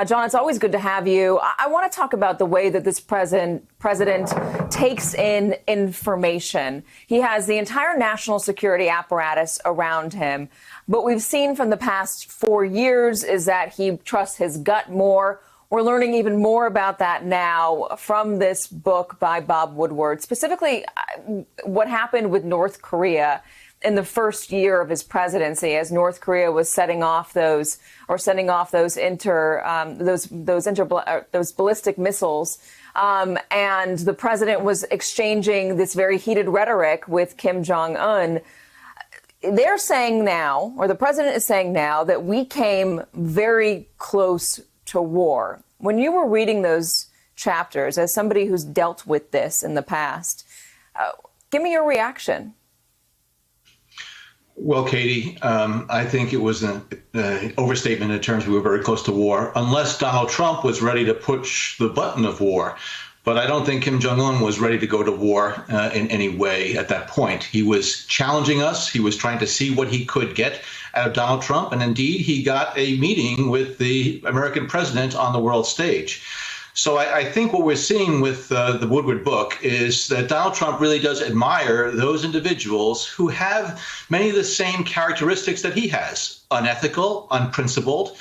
John, it's always good to have you. I want to talk about the way that this president takes in information. He has the entire national security apparatus around him. What we've seen from the past 4 years is that he trusts his gut more. We're learning even more about that now from this book by Bob Woodward, specifically what happened with North Korea in the first year of his presidency, as North Korea was sending off those ballistic missiles, and the president was exchanging this very heated rhetoric with Kim Jong-un. They're saying now, or the president is saying now, that we came very close to war. When you were reading those chapters, as somebody who's dealt with this in the past, give me your reaction. Well, Katie, I think it was an overstatement in terms we were very close to war, unless Donald Trump was ready to push the button of war. But I don't think Kim Jong-un was ready to go to war in any way at that point. He was challenging us. He was trying to see what he could get out of Donald Trump. And indeed, he got a meeting with the American president on the world stage. So I think what we're seeing with the Woodward book is that Donald Trump really does admire those individuals who have many of the same characteristics that he has: unethical, unprincipled,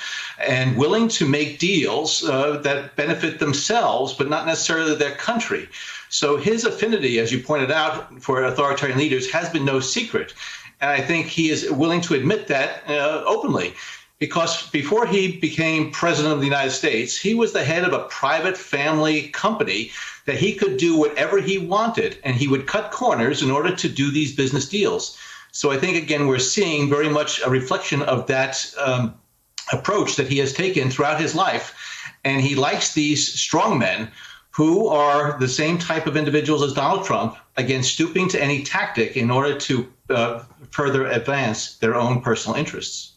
and willing to make deals that benefit themselves, but not necessarily their country. So his affinity, as you pointed out, for authoritarian leaders has been no secret. And I think he is willing to admit that openly. Because before he became president of the United States, he was the head of a private family company that he could do whatever he wanted, and he would cut corners in order to do these business deals. So I think, again, we're seeing very much a reflection of that approach that he has taken throughout his life. And he likes these strong men who are the same type of individuals as Donald Trump, again, stooping to any tactic in order to further advance their own personal interests.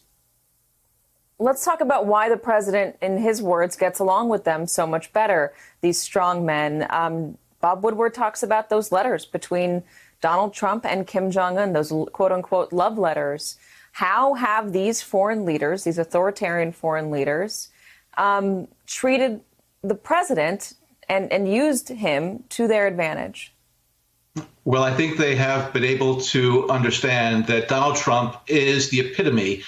Let's talk about why the president, in his words, gets along with them so much better, these strong men. Bob Woodward talks about those letters between Donald Trump and Kim Jong-un, those quote-unquote love letters. How have these foreign leaders, these authoritarian foreign leaders, treated the president and used him to their advantage? Well, I think they have been able to understand that Donald Trump is the epitome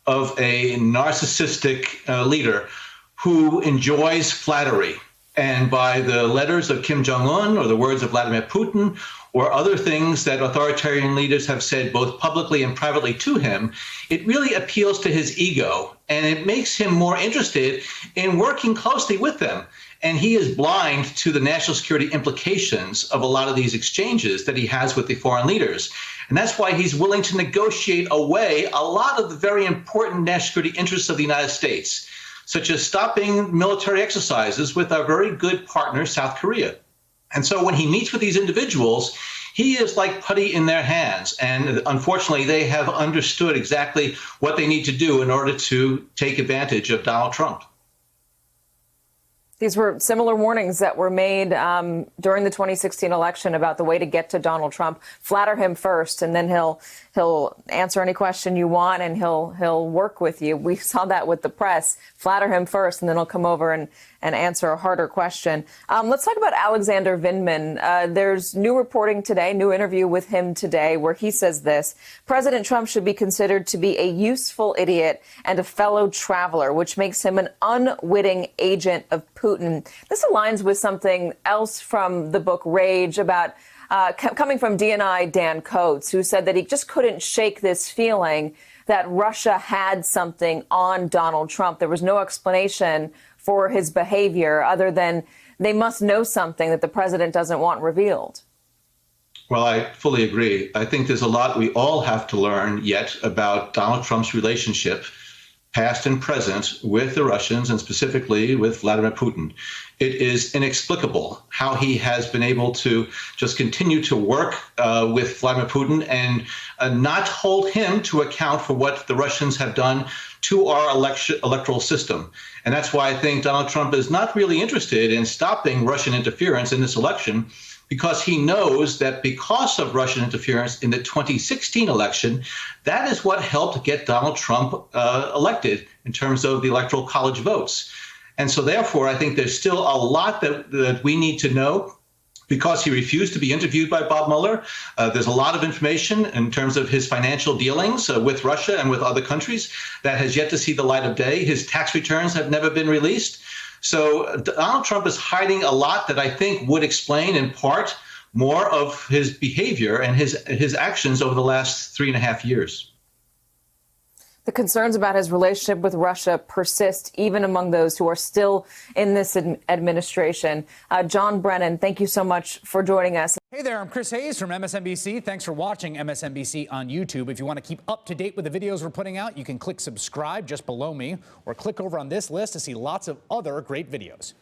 of a narcissistic leader who enjoys flattery. And by the letters of Kim Jong-un or the words of Vladimir Putin or other things that authoritarian leaders have said both publicly and privately to him, it really appeals to his ego, and it makes him more interested in working closely with them. And he is blind to the national security implications of a lot of these exchanges that he has with the foreign leaders. And that's why he's willing to negotiate away a lot of the very important national security interests of the United States, such as stopping military exercises with our very good partner, South Korea. And so when he meets with these individuals, he is like putty in their hands. And unfortunately, they have understood exactly what they need to do in order to take advantage of Donald Trump. These were similar warnings that were made during the 2016 election about the way to get to Donald Trump. Flatter him first, and then he'll answer any question you want, and he'll work with you. We saw that with the press. Flatter him first, and then he'll come over and answer a harder question. Let's talk about Alexander Vindman. There's new reporting today, new interview with him today, where he says this: President Trump should be considered to be a useful idiot and a fellow traveler, which makes him an unwitting agent of Putin. This aligns with something else from the book Rage about coming from DNI Dan Coates, who said that he just couldn't shake this feeling that Russia had something on Donald Trump. There was no explanation for his behavior other than they must know something that the president doesn't want revealed. Well, I fully agree. I think there's a lot we all have to learn yet about Donald Trump's relationship, past and present, with the Russians, and specifically with Vladimir Putin. It is inexplicable how he has been able to just continue to work with Vladimir Putin and not hold him to account for what the Russians have done to our electoral system. And that's why I think Donald Trump is not really interested in stopping Russian interference in this election, because he knows that because of Russian interference in the 2016 election, that is what helped get Donald Trump elected in terms of the Electoral College votes. And so therefore, I think there's still a lot that we need to know. Because he refused to be interviewed by Bob Mueller, there's a lot of information in terms of his financial dealings with Russia and with other countries that has yet to see the light of day. His tax returns have never been released. So Donald Trump is hiding a lot that I think would explain in part more of his behavior and his actions over the last 3.5 years. The concerns about his relationship with Russia persist even among those who are still in this administration. John Brennan, thank you so much for joining us. Hey there, I'm Chris Hayes from MSNBC. Thanks for watching MSNBC on YouTube. If you want to keep up to date with the videos we're putting out, you can click subscribe just below me or click over on this list to see lots of other great videos.